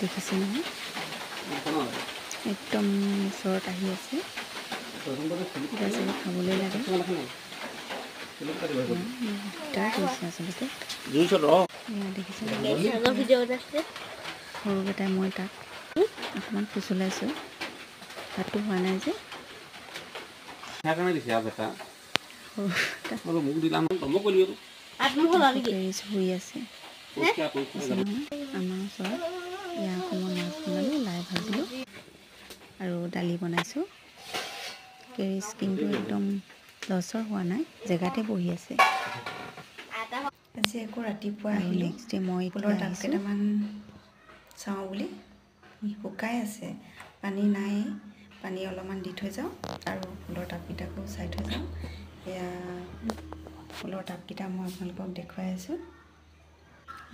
দেখিছে নহয় একদম ওচৰত আহি আছে খাবলৈ লাগে আচলতে সৰুকেইটাই মই তাক অকণমান ফুচলাইছোঁ ভাতটো হোৱা নাই যে শুই আছে আমাৰ ওচৰত ইয়াৰ অকণমান মাছ বনালোঁ লাই ভাজিলোঁ আৰু দালি বনাইছোঁ কেৰিছ কিন্তু একদম লচৰ হোৱা নাই জেগাতে বহি আছে আজি আকৌ ৰাতিপুৱা আহিলোঁ মই ফুলৰ টাব কেইটামান চাওঁ বুলি শুকাই আছে পানী নাই পানী অলপমান দি থৈ যাওঁ আৰু ফুলৰ টাবকেইটাকো চাই থৈ যাওঁ এয়া ফুলৰ টাবকেইটা মই আপোনালোকক দেখুৱাই আছোঁ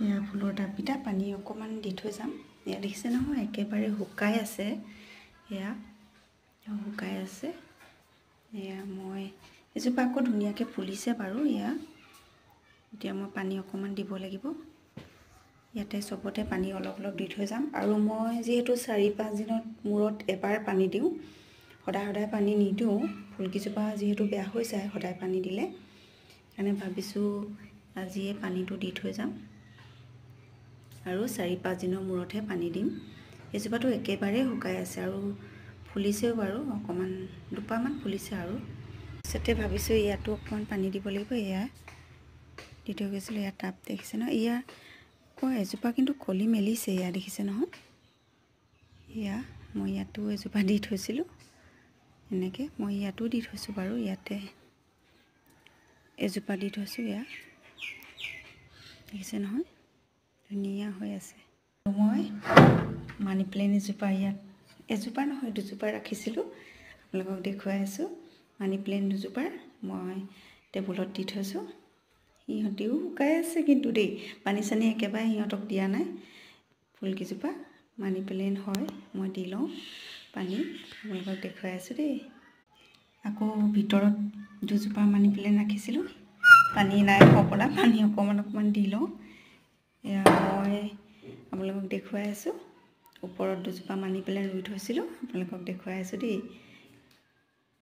এয়া ফুলৰ টাবকেইটা পানী অকণমান দি থৈ যাম এয়া দেখিছে নহয় একেবাৰে শুকাই আছে এয়া শুকাই আছে এয়া মই এজোপা আকৌ ধুনীয়াকৈ ফুলিছে বাৰু এয়া এতিয়া মই পানী অকণমান দিব লাগিব ইয়াতে চবতে পানী অলপ অলপ দি থৈ যাম আৰু মই যিহেতু 4-5 দিনত মূৰত এবাৰ পানী দিওঁ সদায় সদায় পানী নিদিওঁ ফুলকেইজোপা যিহেতু বেয়া হৈ যায় সদায় পানী দিলে সেইকাৰণে ভাবিছোঁ আজিয়ে পানীটো দি থৈ যাম আৰু 4-5 দিনৰ মূৰতহে পানী দিম এজোপাটো একেবাৰে শুকাই আছে আৰু ফুলিছেও বাৰু অকণমান দুপামান ফুলিছে আৰু পিছতে ভাবিছোঁ ইয়াতো অকণমান পানী দিব লাগিব এয়া দি থৈ গৈছিলোঁ ইয়াত টাব দেখিছে ন ইয়াৰ আকৌ এজোপা কিন্তু কলি মেলিছে এয়া দেখিছে নহয় এয়া মই ইয়াতো এজোপা দি থৈছিলোঁ এনেকৈ মই ইয়াতো দি থৈছোঁ বাৰু ইয়াতে এজোপা দি থৈছোঁ এয়া দেখিছে নহয় ধুনীয়া হৈ আছে মই মানি প্লেণ্ট এজোপা ইয়াত এজোপা নহয় দুজোপা ৰাখিছিলোঁ আপোনালোকক দেখুৱাই আছোঁ মানি প্লেণ্ট দুজোপাৰ মই টেবুলত দি থৈছোঁ সিহঁতেও শুকাই আছে কিন্তু দেই পানী চানী একেবাৰে সিহঁতক দিয়া নাই ফুলকেইজোপা মানি প্লেণ্ট হয় মই দি লওঁ পানী আপোনালোকক দেখুৱাই আছোঁ দেই আকৌ ভিতৰত দুজোপা মানি প্লেণ্ট ৰাখিছিলোঁ পানী নাই হ'বলা পানী অকণমান দি লওঁ এয়া মই আপোনালোকক দেখুৱাই আছোঁ ওপৰত দুজোপা মানি প্লেণ্ট ৰুই থৈছিলোঁ আপোনালোকক দেখুৱাই আছোঁ দেই